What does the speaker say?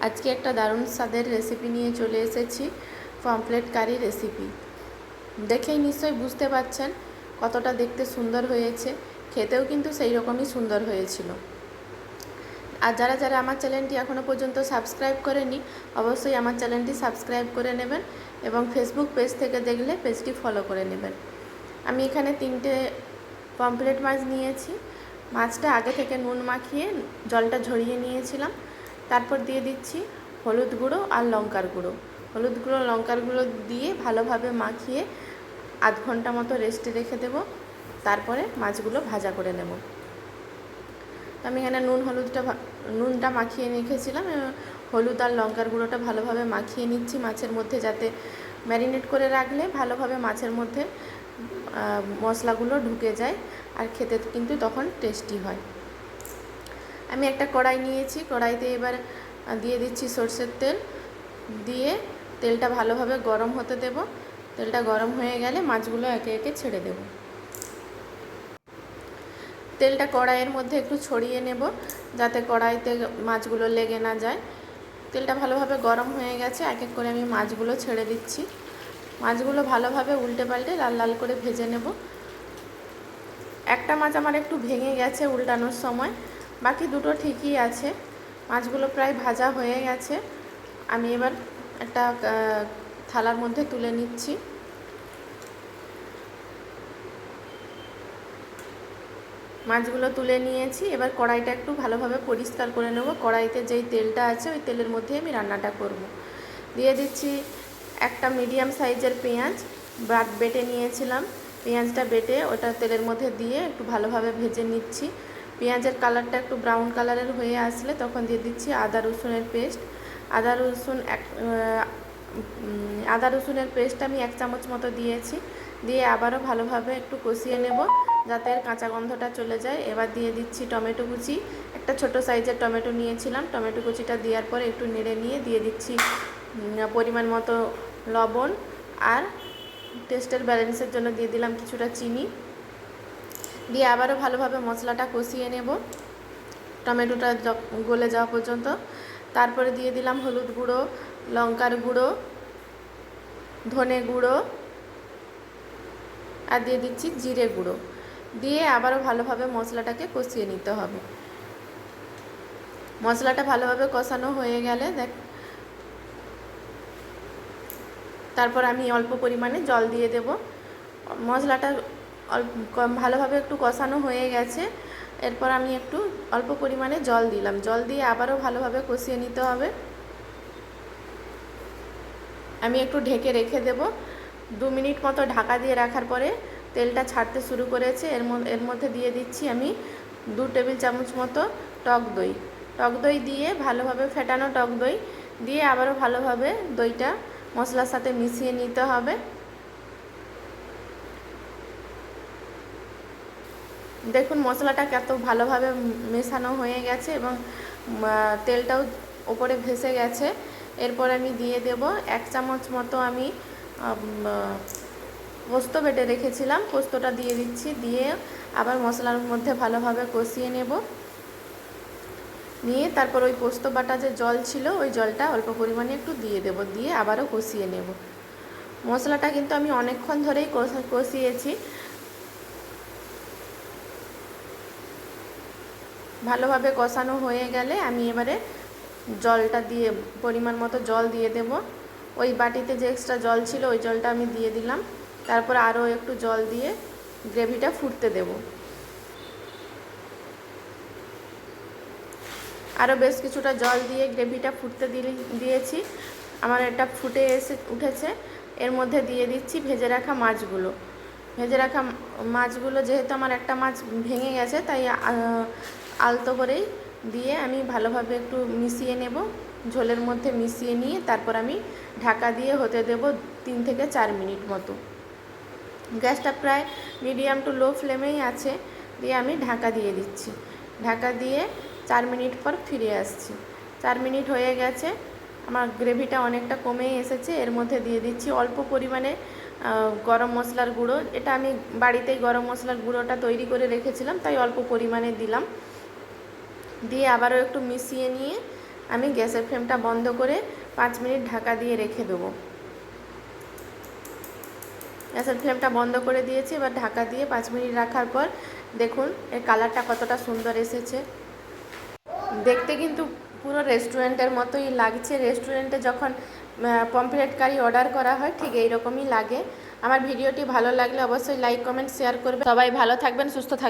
আজকে একটা দারুণ স্বাদের রেসিপি নিয়ে চলে এসেছি, পমফ্রেট কারি রেসিপি। দেখেই নিশ্চয়ই বুঝতে পারছেন কতটা দেখতে সুন্দর হয়েছে, খেতেও কিন্তু সেই রকমই সুন্দর হয়েছিল। আর যারা যারা আমার চ্যানেলটি এখনও পর্যন্ত সাবস্ক্রাইব করেনি, অবশ্যই আমার চ্যানেলটি সাবস্ক্রাইব করে নেবেন এবং ফেসবুক পেজ থেকে দেখলে পেজটি ফলো করে নেবেন। আমি এখানে 3টে পমফ্রেট মাছ নিয়েছি। মাছটা আগে থেকে নুন মাখিয়ে জলটা ঝরিয়ে নিয়েছিলাম। তারপর দিয়ে দিচ্ছি হলুদ গুঁড়ো আর লঙ্কার গুঁড়ো। হলুদ গুঁড়ো লঙ্কার গুঁড়ো দিয়ে ভালোভাবে মাখিয়ে আধ ঘন্টা মতো রেস্টে রেখে দেব। তারপরে মাছগুলো ভাজা করে নেব। তো আমি এখানে নুনটা মাখিয়ে রেখেছিলাম, হলুদ আর লঙ্কার গুঁড়োটা ভালোভাবে মাখিয়ে নিচ্ছি মাছের মধ্যে, যাতে ম্যারিনেট করে রাখলে ভালোভাবে মাছের মধ্যে মশলাগুলো ঢুকে যায় আর খেতে কিন্তু তখন টেস্টি হয়। আমি একটা কড়াই নিয়েছি, কড়াইতে এবার দিয়ে দিচ্ছি সরষের তেল। দিয়ে তেলটা ভালোভাবে গরম হতে দেব। তেলটা গরম হয়ে গেলে মাছগুলো একে একে ছেড়ে দেব। তেলটা কড়াইয়ের মধ্যে একটু ছড়িয়ে নেব, যাতে কড়াইতে মাছগুলো লেগে না যায়। তেলটা ভালোভাবে গরম হয়ে গেছে, এক এক করে আমি মাছগুলো ছেড়ে দিচ্ছি। মাছগুলো ভালোভাবে উল্টে পাল্টে লাল লাল করে ভেজে নেব। একটা মাছ আমার একটু ভেঙে গেছে উল্টানোর সময়, বাকি দুটো ঠিকই আছে। মাছগুলো প্রায় ভাজা হয়ে গেছে। আমি এবার একটা থালার মধ্যে তুলে নিচ্ছি। মাছগুলো তুলে নিয়েছি। এবার কড়াইটা একটু ভালোভাবে পরিষ্কার করে নেব। কড়াইতে যেই তেলটা আছে ওই তেলের মধ্যে আমি রান্নাটা করব। দিয়ে দিচ্ছি একটা মিডিয়াম সাইজের পেঁয়াজ বেটে নিয়েছিলাম। পেঁয়াজটা বেটে ওটা তেলের মধ্যে দিয়ে একটু ভালোভাবে ভেজে নিচ্ছি। পেঁয়াজের কালারটা একটু ব্রাউন কালারের হয়ে আসলে তখন দিয়ে দিচ্ছি আদা রসুনের পেস্ট। আদা রসুনের পেস্ট আমি 1 চামচ মতো দিয়েছি। দিয়ে আবারও ভালোভাবে একটু কষিয়ে নেব, যাতে এর কাঁচা গন্ধটা চলে যায়। এবার দিয়ে দিচ্ছি টমেটো কুচি। একটা ছোট সাইজের টমেটো নিয়েছিলাম। টমেটো কুচিটা দেওয়ার পরে একটু নেড়ে নিয়ে দিয়ে দিচ্ছি পরিমাণ মতো লবণ, আর টেস্টের ব্যালেন্সের জন্য দিয়ে দিলাম কিছুটা চিনি। দিয়ে আবারও ভালোভাবে মশলাটা কষিয়ে নেব টমেটোটা গলে যাওয়া পর্যন্ত। তারপরে দিয়ে দিলাম হলুদ গুঁড়ো, লঙ্কার গুঁড়ো, ধনে গুঁড়ো, আর দিয়ে দিচ্ছি জিরে গুঁড়ো। দিয়ে আবারও ভালোভাবে মশলাটাকে কষিয়ে নিতে হবে। মশলাটা ভালোভাবে কষানো হয়ে গেলে তারপর আমি অল্প পরিমাণে জল দিয়ে দেব। মশলাটা ভালোভাবে একটু কষানো হয়ে গেছে। এরপর আমি একটু অল্প পরিমাণে জল দিলাম। জল দিয়ে আবারও ভালোভাবে কষিয়ে নিতে হবে। আমি একটু ঢেকে রেখে দেব। 2 মিনিট মতো ঢাকা দিয়ে রাখার পরে তেলটা ছাড়তে শুরু করেছে। এর মধ্যে দিয়ে দিচ্ছি আমি 2 টেবিল চামচ মতো টক দই। টক দই দিয়ে ভালোভাবে ফেটানো টক দই দিয়ে আবারও ভালোভাবে দইটা মশলার সাথে মিশিয়ে নিতে হবে। দেখুন মশলাটা কত ভালোভাবে মেশানো হয়ে গেছে এবং তেলটাও ওপরে ভেসে গেছে। এরপর আমি দিয়ে দেব 1 চামচ মতো আমি পোস্ত বেটে রেখেছিলাম। পোস্তটা দিয়ে দিচ্ছি। দিয়ে আবার মশলার মধ্যে ভালোভাবে কষিয়ে নেব। নিয়ে তারপর ওই পোস্ত বাটা যে জল ছিল ওই জলটা অল্প পরিমাণে একটু দিয়ে দেব। দিয়ে আবারও কষিয়ে নেব। মশলাটা কিন্তু আমি অনেকক্ষণ ধরেই কষিয়েছি। ভালোভাবে কষানো হয়ে গেলে আমি এবারে জলটা দিয়ে পরিমাণ মতো জল দিয়ে দেব। ওই বাটিতে যে এক্সট্রা জল ছিল ওই জলটা আমি দিয়ে দিলাম। তারপর আরও একটু জল দিয়ে গ্রেভিটা ফুটতে দেব। আরও বেশ কিছুটা জল দিয়ে গ্রেভিটা ফুটতে দিয়েছি। আমার এটা ফুটে উঠেছে। এর মধ্যে দিয়ে দিচ্ছি ভেজে রাখা মাছগুলো। যেহেতু আমার একটা মাছ ভেঙে গেছে, তাই আলতো করেই দিয়ে আমি ভালোভাবে একটু মিশিয়ে নেব। ঝোলের মধ্যে মিশিয়ে নিয়ে তারপর আমি ঢাকা দিয়ে হতে দেব 3 থেকে 4 মিনিট মতো। গ্যাসটা প্রায় মিডিয়াম টু লো ফ্লেমেই আছে। দিয়ে আমি ঢাকা দিয়ে দিচ্ছি। ঢাকা দিয়ে 4 মিনিট পর ফিরে আসছি। 4 মিনিট হয়ে গেছে। আমার গ্রেভিটা অনেকটা কমেই এসেছে। এর মধ্যে দিয়ে দিচ্ছি অল্প পরিমাণে গরম মশলার গুঁড়ো। এটা আমি বাড়িতেই গরম মশলার গুঁড়োটা তৈরি করে রেখেছিলাম, তাই অল্প পরিমাণে দিলাম। দিয়ে আবারও একটু মিশিয়ে নিয়ে আমি গ্যাসের ফ্লেমটা বন্ধ করে 5 মিনিট ঢাকা দিয়ে রেখে দেবো। গ্যাসের ফ্লেমটা বন্ধ করে দিয়েছি, এবার ঢাকা দিয়ে 5 মিনিট রাখার পর দেখুন এর কালারটা কতটা সুন্দর এসেছে। দেখতে কিন্তু পুরো রেস্টুরেন্টের মতোই লাগছে। রেস্টুরেন্টে যখন পমফ্রেট কারি অর্ডার করা হয় ঠিক এইরকমই লাগে। আমার ভিডিওটি ভালো লাগলে অবশ্যই লাইক কমেন্ট শেয়ার করবেন। সবাই ভালো থাকবেন, সুস্থ থাকবেন।